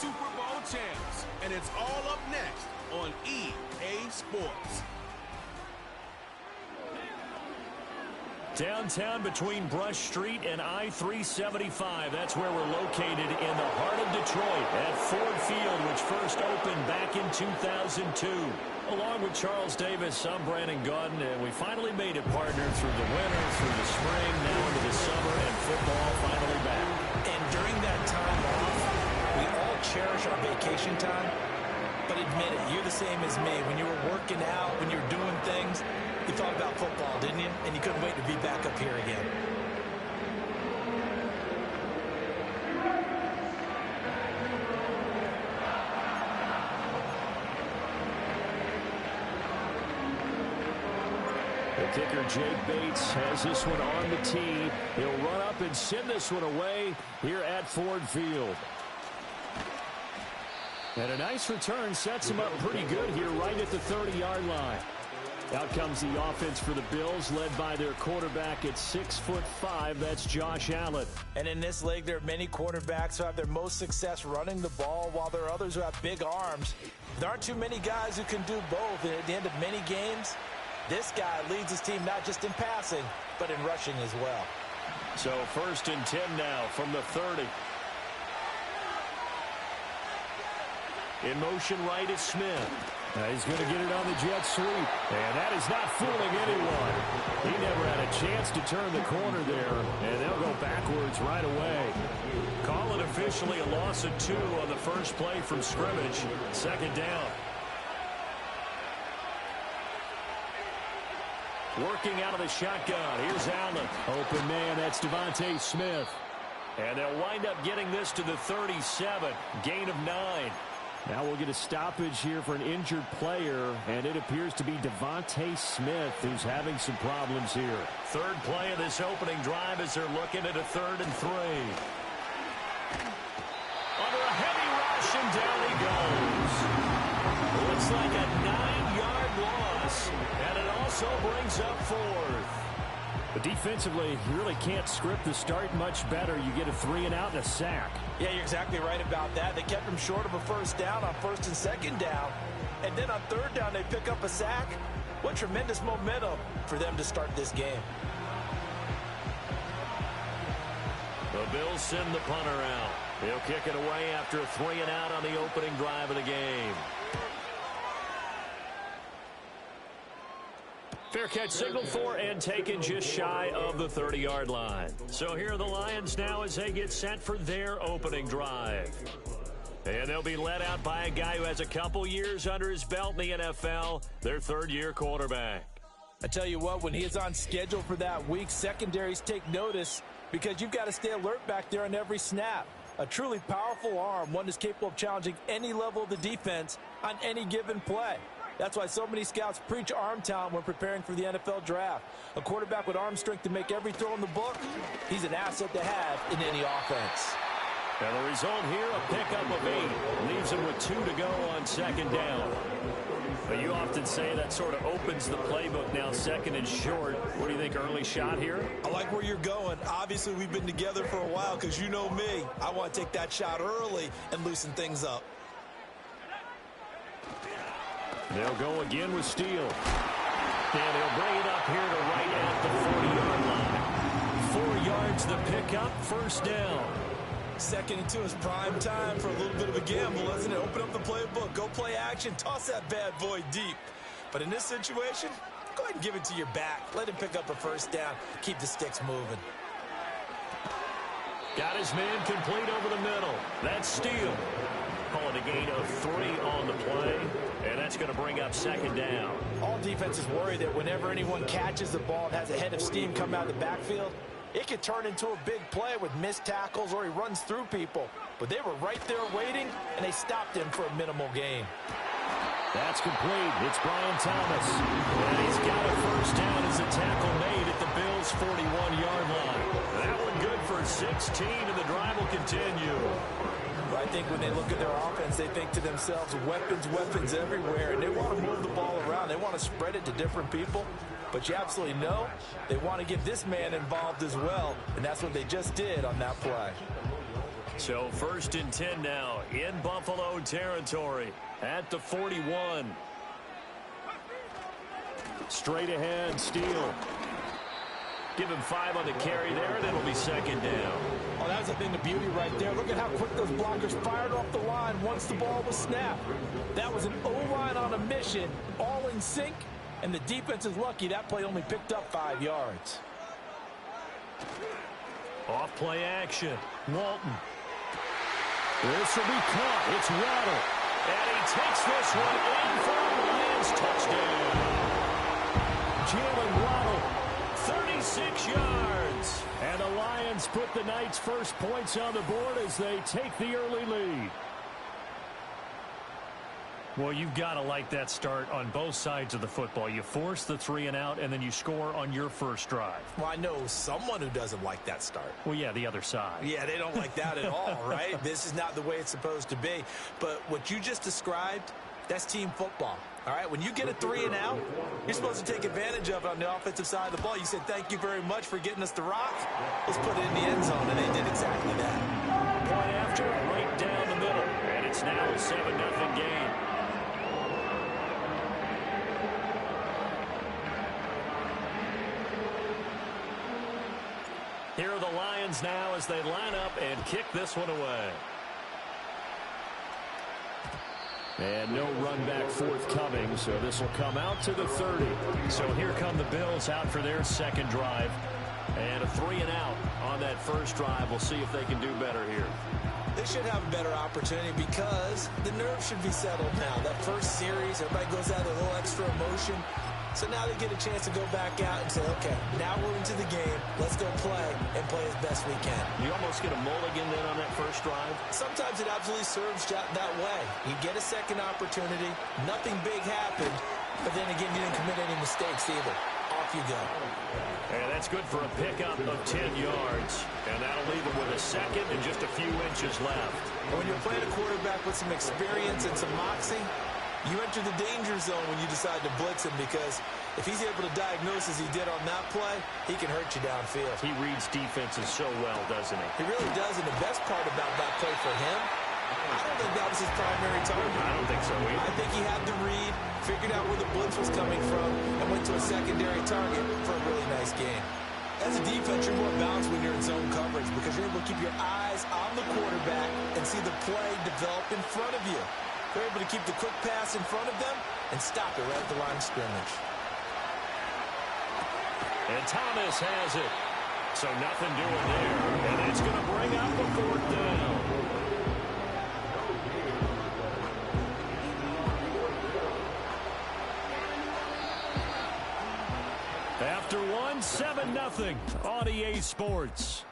Super Bowl champs, and it's all up next on EA Sports. Downtown between Brush Street and I-375. That's where we're located in the heart of Detroit at Ford Field, which first opened back in 2002. Along with Charles Davis, I'm Brandon Gaudin, and we finally made it, partner, through the winter, through the spring, now into the summer, and football finally back. And during that time off, we all cherish our vacation time. But admit it, you're the same as me. When you were working out, when you were doing things, you thought about football, didn't you? And you couldn't wait to be back up here again. The kicker, Jake Bates, has this one on the tee. He'll run up and send this one away here at Ford Field. And a nice return sets him up pretty good here right at the 30-yard line. Out comes the offense for the Bills, led by their quarterback at 6'5". That's Josh Allen. And in this league, there are many quarterbacks who have their most success running the ball, while there are others who have big arms. There aren't too many guys who can do both. And at the end of many games, this guy leads his team not just in passing, but in rushing as well. So 1st and 10 now from the 30. In motion right is Smith. Now he's going to get it on the jet sweep. And that is not fooling anyone. He never had a chance to turn the corner there. And they'll go backwards right away. Call it officially a loss of 2 on the first play from scrimmage. 2nd down. Working out of the shotgun. Here's Allen. Open man, that's Devontae Smith. And they'll wind up getting this to the 37. Gain of 9. Now we'll get a stoppage here for an injured player, and it appears to be Devontae Smith who's having some problems here. 3rd play of this opening drive as they're looking at a 3rd and 3. Under a heavy rush, and down he goes. Looks like a 9-yard loss, and it also brings up 4th. But defensively, you really can't script the start much better. You get a 3 and out and a sack. Yeah, you're exactly right about that. They kept him short of a 1st down on 1st and 2nd down. And then on 3rd down, they pick up a sack. What tremendous momentum for them to start this game. The Bills send the punter out. He'll kick it away after a 3 and out on the opening drive of the game. Fair catch signaled for and taken just shy of the 30-yard line. So here are the Lions now as they get set for their opening drive. And they'll be led out by a guy who has a couple years under his belt in the NFL, their 3rd-year quarterback. I tell you what, when he is on schedule for that week, secondaries take notice because you've got to stay alert back there on every snap. A truly powerful arm, one that's capable of challenging any level of the defense on any given play. That's why so many scouts preach arm talent when preparing for the NFL draft. A quarterback with arm strength to make every throw in the book, he's an asset to have in any offense. And the result here, a pickup of 8. Leaves him with 2 to go on 2nd down. But you often say that sort of opens the playbook now, 2nd and short. What do you think, early shot here? I like where you're going. Obviously, we've been together for a while because you know me. I want to take that shot early and loosen things up. They'll go again with Steele. And they'll bring it up here to right at the 40-yard line. 4 yards the pickup, 1st down. 2nd and 2 is prime time for a little bit of a gamble, isn't it? Open up the playbook, go play action, toss that bad boy deep. But in this situation, go ahead and give it to your back. Let him pick up a 1st down. Keep the sticks moving. Got his man complete over the middle. That's Steele. Call it a gain of 3 on the play, and that's going to bring up 2nd down. All defenses worry that whenever anyone catches the ball and has a head of steam come out of the backfield, it could turn into a big play with missed tackles or he runs through people. But they were right there waiting, and they stopped him for a minimal gain. That's complete. It's Brian Thomas. And he's got a 1st down as a tackle made at the Bills' 41-yard line. That one good for 16, and the drive will continue. I think when they look at their offense, they think to themselves, weapons, weapons everywhere. And they want to move the ball around. They want to spread it to different people. But you absolutely know they want to get this man involved as well. And that's what they just did on that play. So 1st and 10 now in Buffalo territory at the 41. Straight ahead, Steele. Give him 5 on the carry there, and it'll be 2nd down. Oh, that was a thing of beauty right there. Look at how quick those blockers fired off the line once the ball was snapped. That was an O-line on a mission, all in sync, and the defense is lucky that play only picked up 5 yards. Off play action. Walton. This will be caught. It's Waddle. And he takes this one in for a Lions touchdown. Jalen Waddle, 36 yards. And the Lions put the Knights' first points on the board as they take the early lead. Well, you've got to like that start on both sides of the football. You force the 3 and out, and then you score on your first drive. Well, I know someone who doesn't like that start. Well, yeah, the other side. Yeah, they don't like that at all, right? This is not the way it's supposed to be. But what you just described, that's team football. All right, when you get a 3 and out, you're supposed to take advantage of it on the offensive side of the ball. You said, thank you very much for getting us the rock. Let's put it in the end zone, and they did exactly that. Point after, right down the middle. And it's now a 7-0 game. Here are the Lions now as they line up and kick this one away. And no run back forthcoming, so this will come out to the 30. So here come the Bills out for their second drive. And a 3 and out on that first drive. We'll see if they can do better here. They should have a better opportunity because the nerves should be settled now. That first series, everybody goes out with a little extra emotion. So now they get a chance to go back out and say, okay, now we're into the game. Let's go play and play as best we can. You almost get a mulligan then on that first drive? Sometimes it absolutely serves that way. You get a second opportunity. Nothing big happened. But then again, you didn't commit any mistakes either. Off you go. And that's good for a pickup of 10 yards. And that'll leave them with a second and just a few inches left. When you're playing a quarterback with some experience and some moxie, you enter the danger zone when you decide to blitz him because if he's able to diagnose as he did on that play, he can hurt you downfield. He reads defenses so well, doesn't he? He really does, and the best part about that play for him, I don't think that was his primary target. I don't think so either. I think he had the read, figured out where the blitz was coming from, and went to a secondary target for a really nice game. As a defense, you're more balanced when you're in zone coverage because you're able to keep your eyes on the quarterback and see the play develop in front of you. They're able to keep the quick pass in front of them and stop it right at the line of scrimmage. And Thomas has it. So nothing doing there. And it's going to bring up a 4th down. After 7-0 on EA Sports.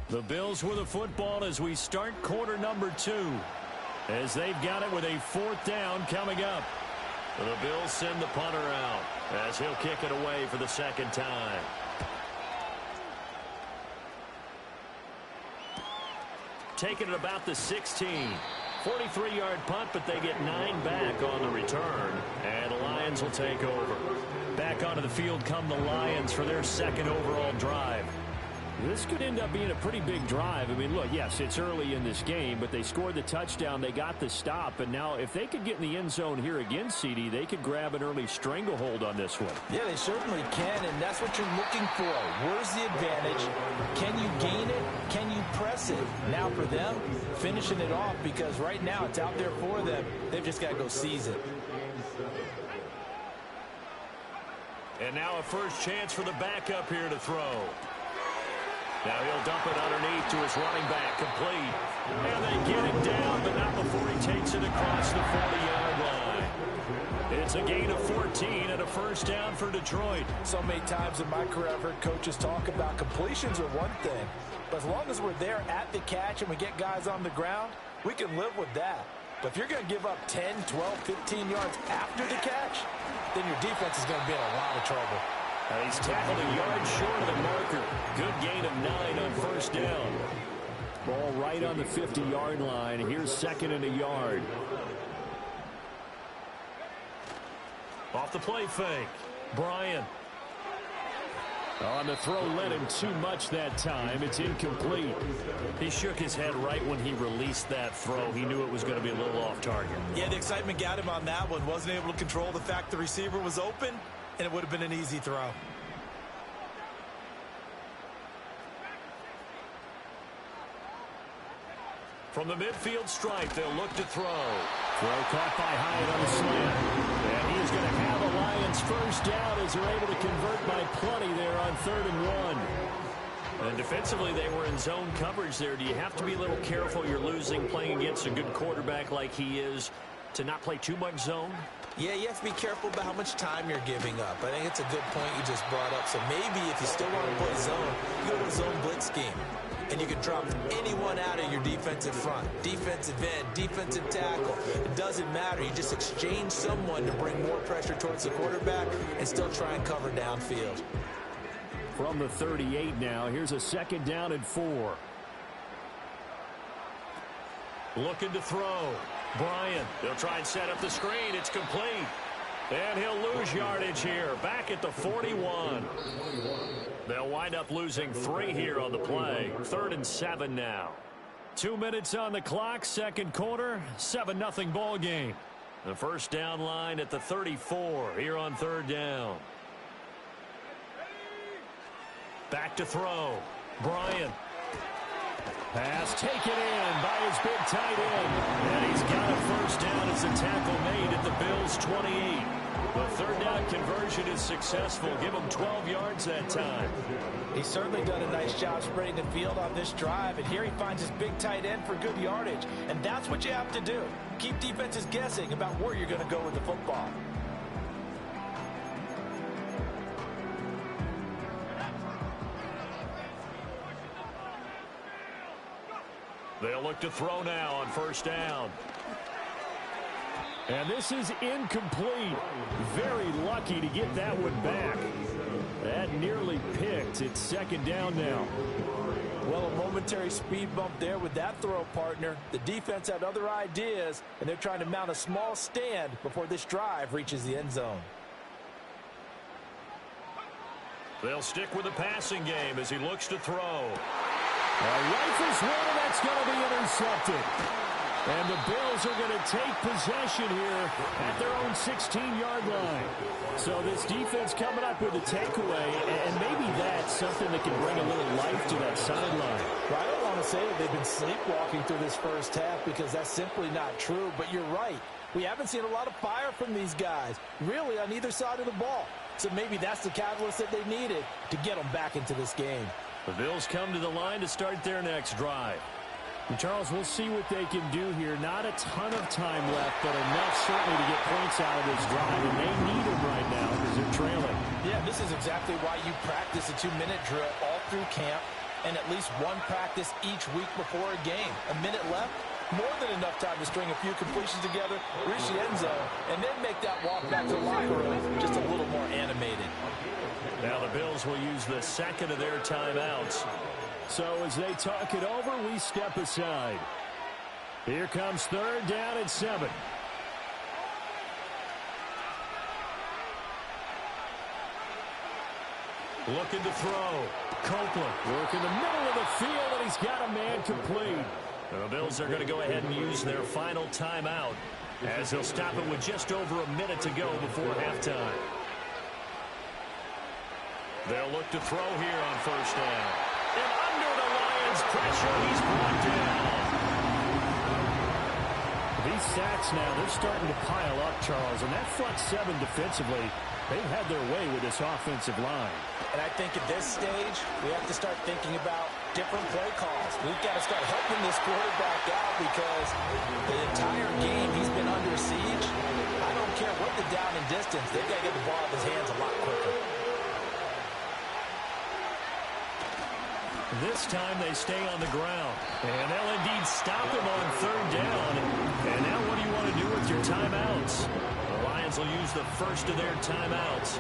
The Bills with a football as we start quarter number 2. As they've got it with a 4th down coming up. The Bills send the punter out as he'll kick it away for the second time. Taking it about the 16. 43-yard punt, but they get 9 back on the return. And the Lions will take over. Back onto the field come the Lions for their second overall drive. This could end up being a pretty big drive. I mean, look, yes, it's early in this game, but they scored the touchdown. They got the stop. And now if they could get in the end zone here again, CD, they could grab an early stranglehold on this one. Yeah, they certainly can, and that's what you're looking for. Where's the advantage? Can you gain it? Can you press it? Now for them, finishing it off because right now it's out there for them. They've just got to go seize it. And now a first chance for the backup here to throw. Now he'll dump it underneath to his running back, complete. And they get him down, but not before he takes it across the 40-yard line. It's a gain of 14 and a first down for Detroit. So many times in my career I've heard coaches talk about completions are one thing. But as long as we're there at the catch and we get guys on the ground, we can live with that. But if you're going to give up 10, 12, 15 yards after the catch, then your defense is going to be in a lot of trouble. He's tackled a yard short of the marker. Good gain of 9 on first down. Ball right on the 50-yard line. Here's second and a yard. Off the play fake. Bryant. On the throw led him too much that time. It's incomplete. He shook his head right when he released that throw. He knew it was going to be a little off target. Yeah, the excitement got him on that one. Wasn't able to control the fact the receiver was open, and it would have been an easy throw. From the midfield stripe, they'll look to throw. Throw caught by Hyatt on the slant. And he is going to have a Lions first down as they're able to convert by plenty there on 3rd and 1. And defensively, they were in zone coverage there. Do you have to be a little careful? You're losing playing against a good quarterback like he is to not play too much zone? Yeah, you have to be careful about how much time you're giving up. I think it's a good point you just brought up. So maybe if you still want to play zone, you go to a zone blitz scheme. And you can drop anyone out of your defensive front. Defensive end, defensive tackle. It doesn't matter. You just exchange someone to bring more pressure towards the quarterback and still try and cover downfield. From the 38 now, here's a 2nd down and 4. Looking to throw. Bryant. They'll try and set up the screen. It's complete. And he'll lose yardage here. Back at the 41. They'll wind up losing 3 here on the play. 3rd and 7 now. 2 minutes on the clock. 2nd quarter. 7-0 ball game. The first down line at the 34 here on 3rd down. Back to throw. Bryant. Pass taken in by his big tight end. And he's got a first down as the tackle made at the Bills' 28. The 3rd down conversion is successful. Give him 12 yards that time. He's certainly done a nice job spreading the field on this drive. And here he finds his big tight end for good yardage. And that's what you have to do. Keep defenses guessing about where you're going to go with the football. They'll look to throw now on first down. And this is incomplete. Very lucky to get that one back. That nearly picked. It's 2nd down now. Well, a momentary speed bump there with that throw, partner. The defense had other ideas, and they're trying to mount a small stand before this drive reaches the end zone. They'll stick with the passing game as he looks to throw. Rifles one, and that's going to be intercepted. And the Bills are going to take possession here at their own 16-yard line. So this defense coming up with a takeaway, and maybe that's something that can bring a little life to that sideline. Well, I don't want to say that they've been sleepwalking through this first half because that's simply not true, but you're right. We haven't seen a lot of fire from these guys, really on either side of the ball. So maybe that's the catalyst that they needed to get them back into this game. The Bills come to the line to start their next drive. And Charles, we'll see what they can do here. Not a ton of time left, but enough certainly to get points out of this drive. And they need them right now because they're trailing. Yeah, this is exactly why you practice a 2-minute drill all through camp and at least one practice each week before a game. A minute left, more than enough time to string a few completions together, reach the end zone, and then make that walk back to the locker room just a little more animated. Now the Bills will use the 2nd of their timeouts. So as they talk it over, we step aside. Here comes 3rd down and 7. Looking to throw. Copeland working the middle of the field, and he's got a man complete. The Bills are going to go ahead and use their final timeout as they'll stop it with just over a minute to go before halftime. They'll look to throw here on first down. And under the Lions' pressure, he's brought down. These sacks now, they're starting to pile up, Charles. And that front 7 defensively, they've had their way with this offensive line. And I think at this stage, we have to start thinking about different play calls. We've got to start helping this quarterback out because the entire game he's been under siege. I don't care what the down and distance, they've got to get the ball out of his hands a lot quicker. This time they stay on the ground. And they'll indeed stop him on 3rd down. And now what do you want to do with your timeouts? The Lions will use the first of their timeouts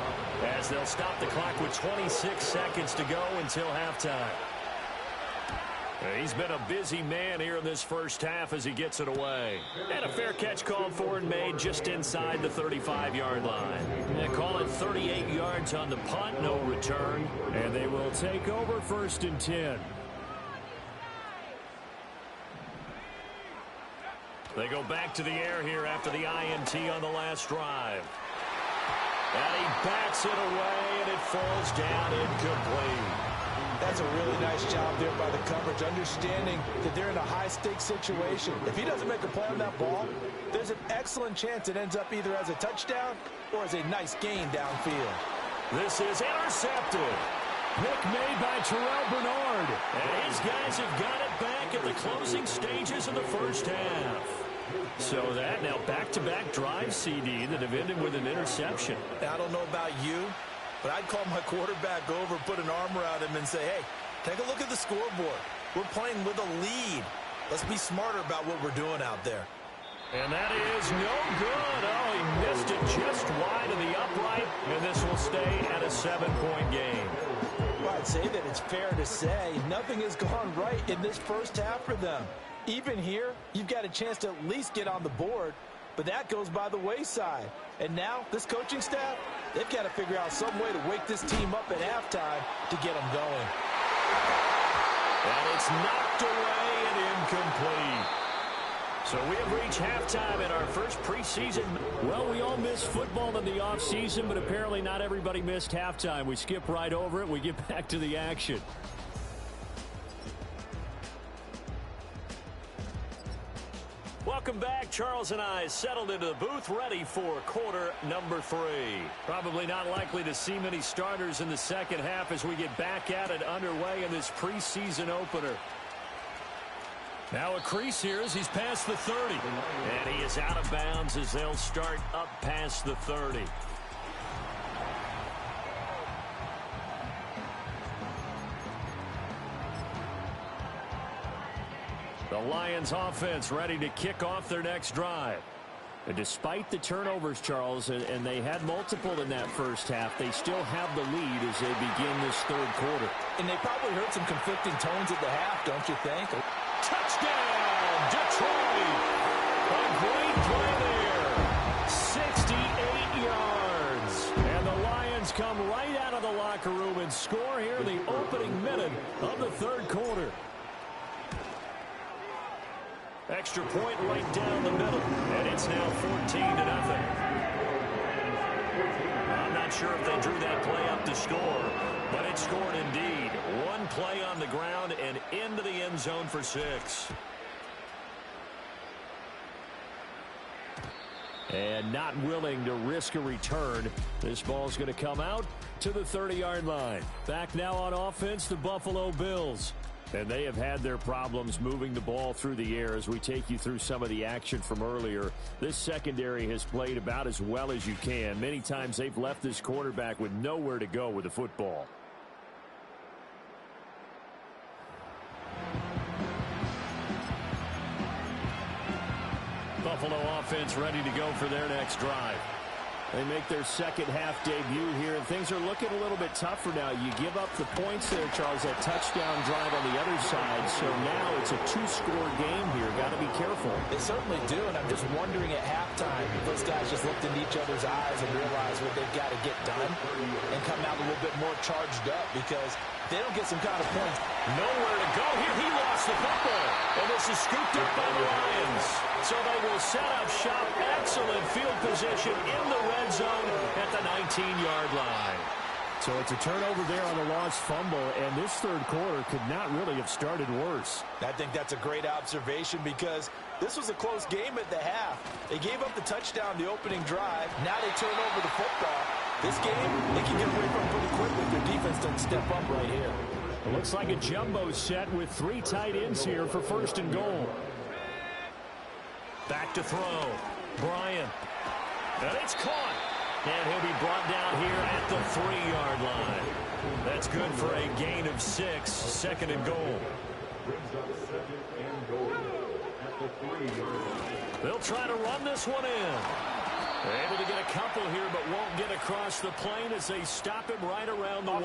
as they'll stop the clock with 26 seconds to go until halftime. He's been a busy man here in this first half as he gets it away. And a fair catch called for and made just inside the 35-yard line. They call it 38 yards on the punt, no return. And they will take over 1st and 10. They go back to the air here after the INT on the last drive. And he bats it away, and it falls down incomplete. That's a really nice job there by the coverage, understanding that they're in a high-stakes situation. If he doesn't make a play on that ball, there's an excellent chance it ends up either as a touchdown or as a nice gain downfield. This is intercepted. Pick made by Terrell Bernard. And his guys have got it back at the closing stages of the first half. So that now back-to-back drive CD that have ended with an interception. I don't know about you, but I'd call my quarterback over, put an arm around him, and say, hey, take a look at the scoreboard. We're playing with a lead. Let's be smarter about what we're doing out there. And that is no good. Oh, he missed it just wide of the upright, and this will stay at a 7-point game. Well, I'd say that it's fair to say nothing has gone right in this first half for them. Even here, you've got a chance to at least get on the board, but that goes by the wayside. And now, this coaching staff, they've got to figure out some way to wake this team up at halftime to get them going. And it's knocked away and incomplete. So we have reached halftime in our first preseason. Well, we all miss football in the offseason, but apparently not everybody missed halftime. We skip right over it. We get back to the action. Welcome back. Charles and I settled into the booth, ready for quarter number 3. Probably not likely to see many starters in the second half as we get back at it underway in this preseason opener. Now a crease here as he's past the 30. And he is out of bounds as they'll start up past the 30. The Lions offense ready to kick off their next drive. And despite the turnovers, Charles, and they had multiple in that first half, they still have the lead as they begin this third quarter. And they probably heard some conflicting tones at the half, don't you think? Touchdown, Detroit! A great play there. 68 yards. And the Lions come right out of the locker room and score here in the opening minute of the third quarter. Extra point right down the middle, and it's now 14-0. I'm not sure if they drew that play up to score, but it scored indeed. One play on the ground and into the end zone for 6. And not willing to risk a return. This ball's going to come out to the 30-yard line. Back now on offense, the Buffalo Bills. And they have had their problems moving the ball through the air as we take you through some of the action from earlier. This secondary has played about as well as you can. Many times they've left this quarterback with nowhere to go with the football. Buffalo offense ready to go for their next drive. They make their second half debut here, and things are looking a little bit tougher now. You give up the points there, Charles, that touchdown drive on the other side. So now it's a 2-score game here. Got to be careful. They certainly do, and I'm just wondering at halftime if those guys just looked into each other's eyes and realized what they've got to get done and come out a little bit more charged up, because if they don't get some kind of points. Nowhere to go here. He lost the football, and this is scooped up by the Lions. So they will set up shop. Excellent field position in the red zone at the 19-yard line. So it's a turnover there on the lost fumble, and this third quarter could not really have started worse. I think that's a great observation, because this was a close game at the half. They gave up the touchdown the opening drive. Now they turn over the football. This game, they can get away from pretty quickly if their defense doesn't step up right here. It looks like a jumbo set with 3 tight ends here for 1st and goal. Back to throw. Bryant. And it's caught. And he'll be brought down here at the 3-yard line. That's good for a gain of 6. 2nd and goal. They'll try to run this one in. They're able to get a couple here, but won't get across the plane as they stop him right around the 1.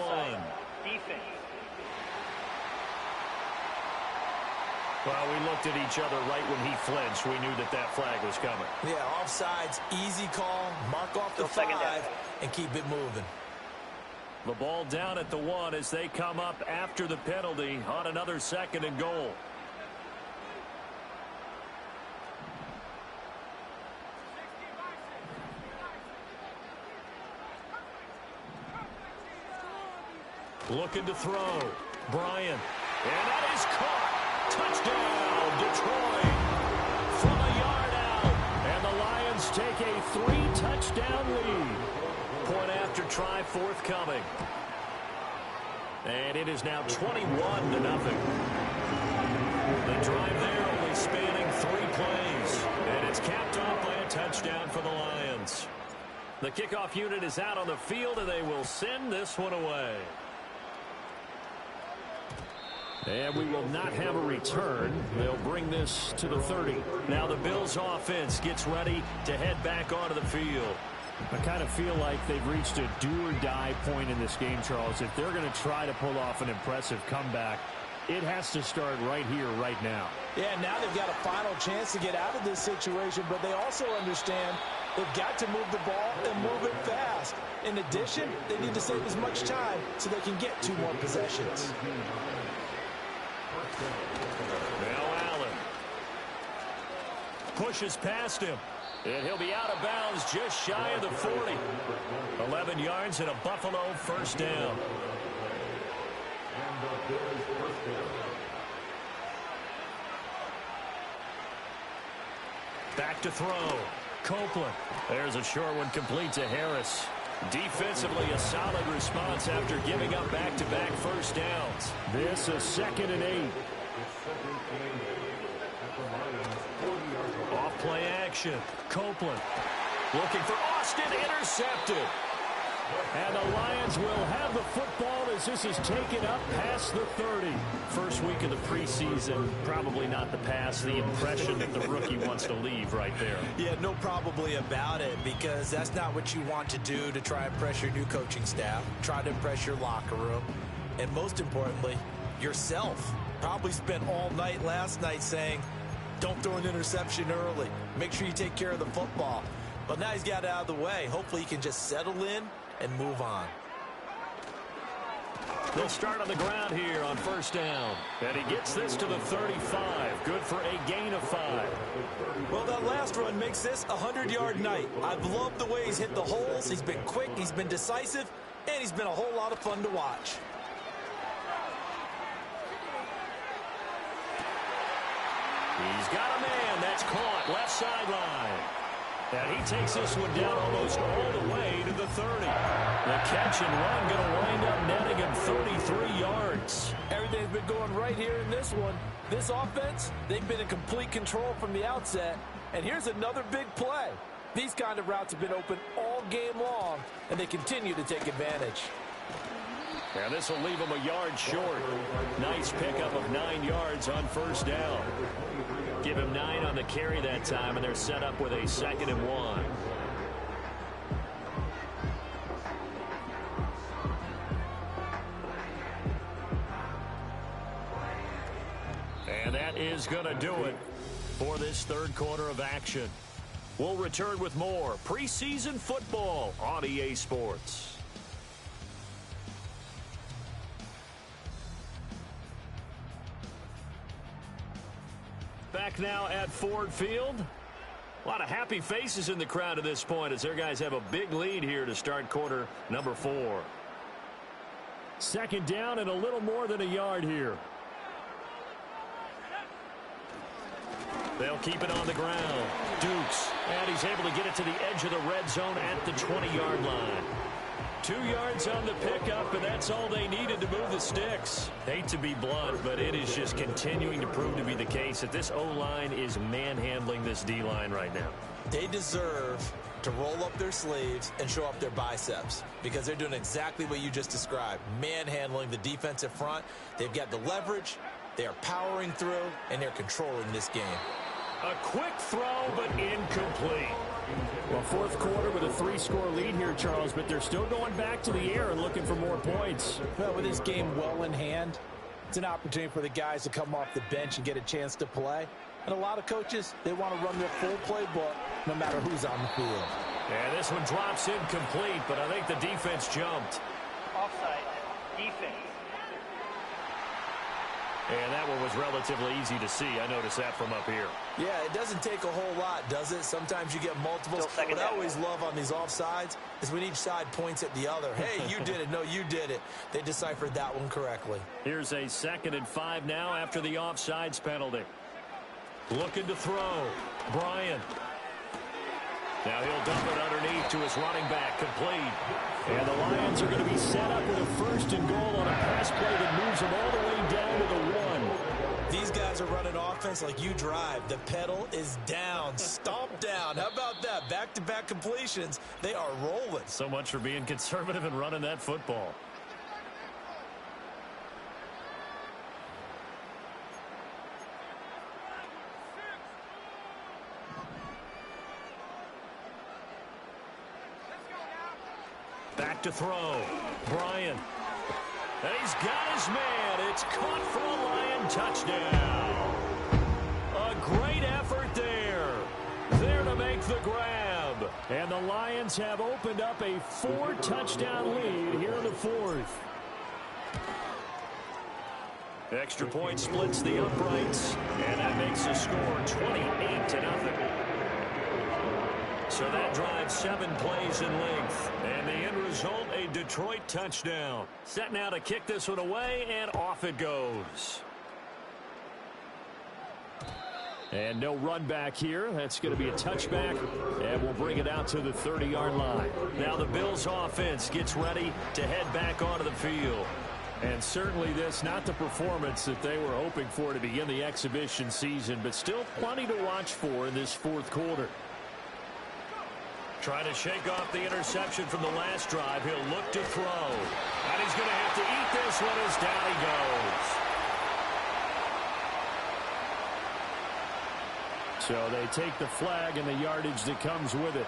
Defense. Well, we looked at each other right when he flinched. We knew that that flag was coming. Yeah, offsides, easy call, mark off the 5, and keep it moving. The ball down at the 1 as they come up after the penalty on another 2nd and goal. Looking to throw. Bryant. And that is caught. Touchdown, Detroit. From a yard out. And the Lions take a 3-touchdown lead. Point after try forthcoming. And it is now 21-0. The drive there only spanning 3 plays. And it's capped off by a touchdown for the Lions. The kickoff unit is out on the field, and they will send this one away. And we will not have a return. They'll bring this to the 30. Now the Bills offense gets ready to head back onto the field. I kind of feel like they've reached a do-or-die point in this game, Charles. If they're going to try to pull off an impressive comeback, it has to start right here, right now. Yeah, now they've got a final chance to get out of this situation, but they also understand they've got to move the ball and move it fast. In addition, they need to save as much time so they can get 2 more possessions. Now Allen pushes past him, and he'll be out of bounds just shy of the 40. 11 yards and a Buffalo first down. Back to throw. Copeland. There's a short one complete to Harris. Defensively, a solid response after giving up back-to-back first downs. This is 2nd and 8. Off play action. Copeland looking for Austin. Intercepted. And the Lions will have the football as this is taken up past the 30. First week of the preseason, probably not the pass, the impression that the rookie wants to leave right there. Yeah, no probably about it, because that's not what you want to do to try and impress your new coaching staff, try to impress your locker room, and most importantly, yourself. Probably spent all night last night saying, don't throw an interception early. Make sure you take care of the football. But now he's got it out of the way. Hopefully he can just settle in and move on. They'll start on the ground here on first down. And he gets this to the 35. Good for a gain of 5. Well, that last run makes this a 100-yard night. I've loved the way he's hit the holes. He's been quick, he's been decisive, and he's been a whole lot of fun to watch. He's got a man that's caught left sideline. And he takes this one down almost all the way to the 30. The catch and run going to wind up netting him 33 yards. Everything's been going right here in this one. This offense, they've been in complete control from the outset. And here's another big play. These kind of routes have been open all game long, and they continue to take advantage. And this will leave him a yard short. Nice pickup of 9 yards on first down. Give him 9 on the carry that time, and they're set up with a 2nd and 1. And that is going to do it for this 3rd quarter of action. We'll return with more preseason football on EA Sports. Back now at Ford Field. A lot of happy faces in the crowd at this point as their guys have a big lead here to start quarter number 4. 2nd down and a little more than a yard here. They'll keep it on the ground. Dukes. And he's able to get it to the edge of the red zone at the 20-yard line. 2 yards on the pickup, and that's all they needed to move the sticks. Hate to be blunt, but it is just continuing to prove to be the case that this O-line is manhandling this D-line right now. They deserve to roll up their sleeves and show up their biceps, because they're doing exactly what you just described, manhandling the defensive front. They've got the leverage, they are powering through, and they're controlling this game. A quick throw, but incomplete. Well, 4th quarter with a 3-score lead here, Charles, but they're still going back to the air and looking for more points. Well, with this game well in hand, It's an opportunity for the guys to come off the bench and get a chance to play. And a lot of coaches, they want to run their full playbook no matter who's on the field. And this one drops incomplete, but I think the defense jumped. Offside, defense. And that one was relatively easy to see. I noticed that from up here. Yeah, it doesn't take a whole lot, does it? Sometimes you get multiples. What I always love on these offsides is when each side points at the other. Hey, you did it. No, you did it. They deciphered that one correctly. Here's a 2nd and 5 now after the offsides penalty. Looking to throw. Bryant. Now he'll dump it underneath to his running back, complete. And the Lions are going to be set up with a 1st and goal on a pass play that moves them all the way down to the 1. These guys are running offense like you drive. The pedal is down, stomp down. How about that? Back-to-back completions. They are rolling. So much for being conservative and running that football. Back to throw. Bryant. And he's got his man. It's caught for a Lion touchdown. A great effort there. There to make the grab. And the Lions have opened up a 4-touchdown lead here in the 4th. Extra point splits the uprights. And that makes the score 28-0. So that drives 7 plays in length. And the end result, a Detroit touchdown. Set now to kick this one away, and off it goes. And no run back here. That's going to be a touchback, and we'll bring it out to the 30-yard line. Now the Bills offense gets ready to head back onto the field. And certainly this, not the performance that they were hoping for to begin the exhibition season, but still plenty to watch for in this 4th quarter. Trying to shake off the interception from the last drive. He'll look to throw. And he's going to have to eat this one as down he goes. So they take the flag and the yardage that comes with it.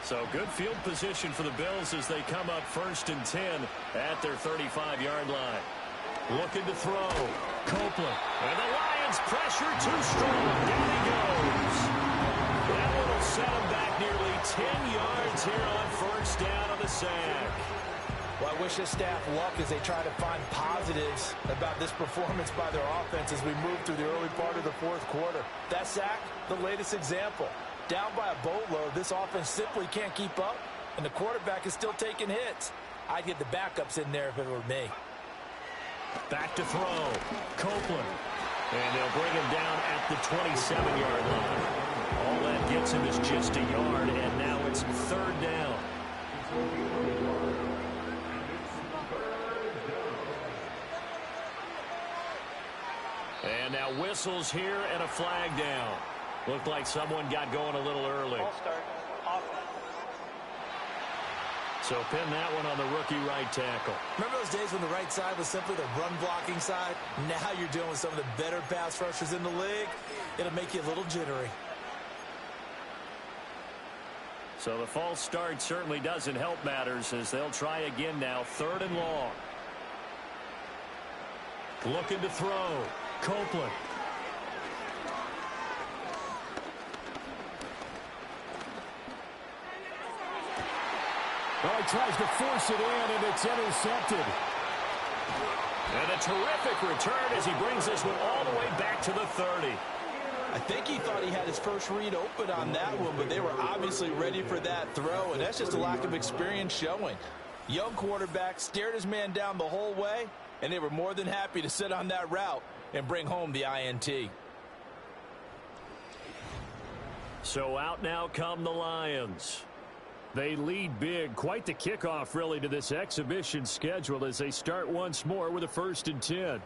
So good field position for the Bills as they come up 1st and 10 at their 35-yard line. Looking to throw. Copeland. And the Lions pressure too strong. Down he goes. That one will set him back nearly 10 yards here on 1st down on the sack. Well, I wish this staff luck as they try to find positives about this performance by their offense as we move through the early part of the 4th quarter. That sack, the latest example. Down by a boatload, this offense simply can't keep up, and the quarterback is still taking hits. I'd get the backups in there if it were me. Back to throw. Copeland. And they'll bring him down at the 27-yard line. All that gets him is just a yard, and now it's 3rd down. And now whistles here and a flag down. Looked like someone got going a little early. Ball start. Offense. So pin that one on the rookie right tackle. Remember those days when the right side was simply the run-blocking side? Now you're dealing with some of the better pass rushers in the league. It'll make you a little jittery. So the false start certainly doesn't help matters as they'll try again now. 3rd and long. Looking to throw. Copeland. Well, he tries to force it in, and it's intercepted. And a terrific return as he brings this one all the way back to the 30. I think he thought he had his first read open on that one, but they were obviously ready for that throw, and that's just a lack of experience showing. Young quarterback stared his man down the whole way, and they were more than happy to sit on that route and bring home the INT. So out now come the Lions. They lead big. Quite the kickoff, really, to this exhibition schedule as they start once more with a 1st and 10.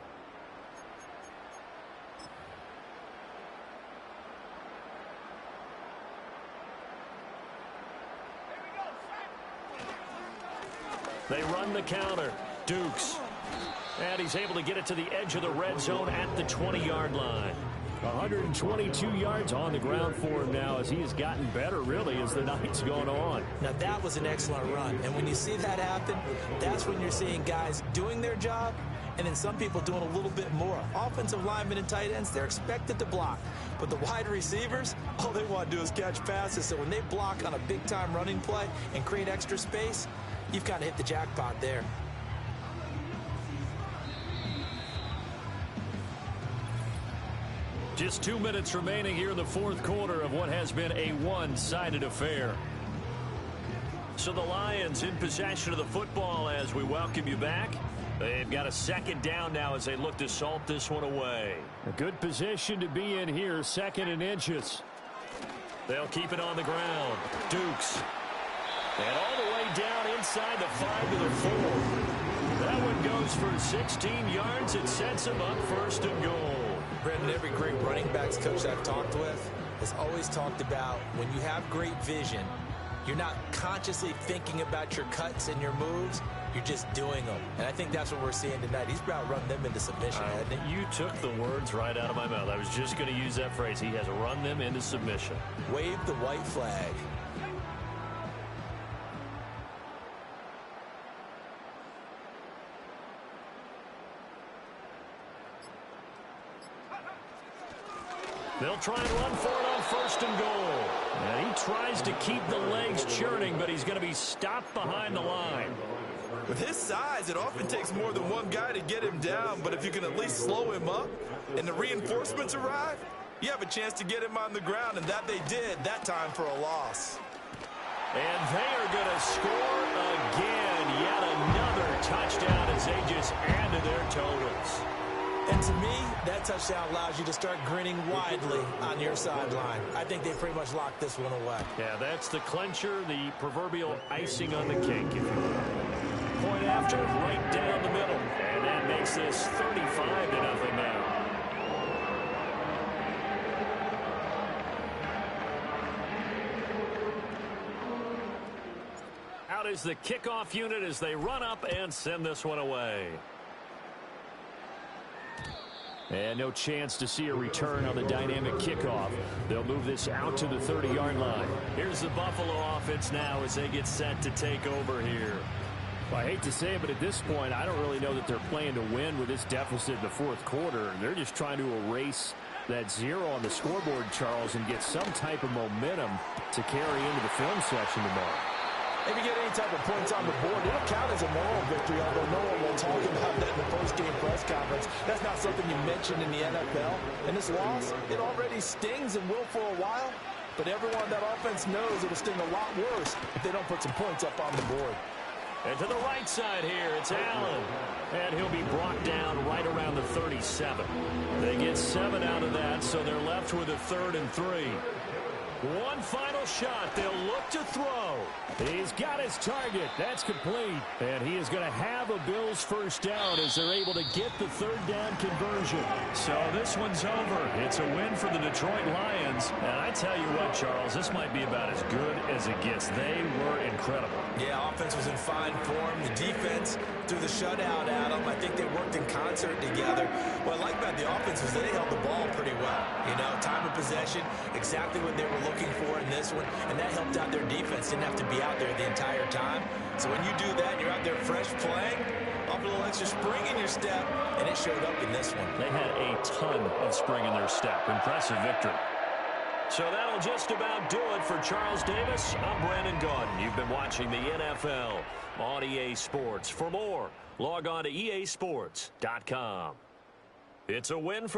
They run the counter. Dukes. And he's able to get it to the edge of the red zone at the 20-yard line. 122 yards on the ground for him now as he has gotten better, really, as the night's gone on. Now, that was an excellent run. And when you see that happen, that's when you're seeing guys doing their job and then some people doing a little bit more. Offensive linemen and tight ends, they're expected to block. But the wide receivers, all they want to do is catch passes. So when they block on a big-time running play and create extra space, you've kind of hit the jackpot there. Just 2 minutes remaining here in the fourth quarter of what has been a one-sided affair. So the Lions in possession of the football as we welcome you back. They've got a second down now as they look to salt this one away. A good position to be in here, 2nd and inches. They'll keep it on the ground. Dukes. And all the way down inside the 5 to the 4. That one goes for 16 yards. It sets them up 1st and goal. Brendan, every great running backs coach I've talked with has always talked about when you have great vision, you're not consciously thinking about your cuts and your moves. You're just doing them. And I think that's what we're seeing tonight. He's about to run them into submission, hasn't he? You took the words right out of my mouth. I was just going to use that phrase. He has run them into submission. Wave the white flag. They'll try and run for it on 1st and goal. And he tries to keep the legs churning, but he's going to be stopped behind the line. With his size, it often takes more than one guy to get him down, but if you can at least slow him up and the reinforcements arrive, you have a chance to get him on the ground, and that they did, that time for a loss. And they are going to score again. Yet another touchdown as they just add to their totals. And to me, that touchdown allows you to start grinning widely on your sideline. I think they pretty much locked this one away. Yeah, that's the clincher, the proverbial icing on the cake, if you will. Point after, right down the middle. And that makes this 35-0 now. Out is the kickoff unit as they run up and send this one away. And no chance to see a return on the dynamic kickoff. They'll move this out to the 30-yard line. Here's the Buffalo offense now as they get set to take over here. Well, I hate to say it, but at this point, I don't really know that they're playing to win with this deficit in the fourth quarter. They're just trying to erase that 0 on the scoreboard, Charles, and get some type of momentum to carry into the film section tomorrow. If you get any type of points on the board, it'll count as a moral victory, although no one will talk about that in the post-game press conference. That's not something you mentioned in the NFL. And this loss, it already stings and will for a while, but everyone on that offense knows it'll sting a lot worse if they don't put some points up on the board. And to the right side here, it's Allen. And he'll be brought down right around the 37. They get 7 out of that, so they're left with a 3rd and 3. One final shot. They'll look to throw. He's got his target. That's complete. And he is going to have a Bills first down as they're able to get the 3rd down conversion. So this one's over. It's a win for the Detroit Lions. And I tell you what, Charles, this might be about as good as it gets. They were incredible. Yeah, offense was in fine form. The defense threw the shutout at them. I think they worked in concert together. What I like about the offense was they held the ball pretty well. You know, time of possession, exactly what they were looking for in this one, and that helped out their defense. Didn't have to be out there the entire time. So when you do that and you're out there fresh playing, off a little extra spring in your step, and it showed up in this one. They had a ton of spring in their step. Impressive victory. So that'll just about do it for Charles Davis. I'm Brandon Gaudin. You've been watching the NFL on EA Sports. For more, log on to easports.com. It's a win for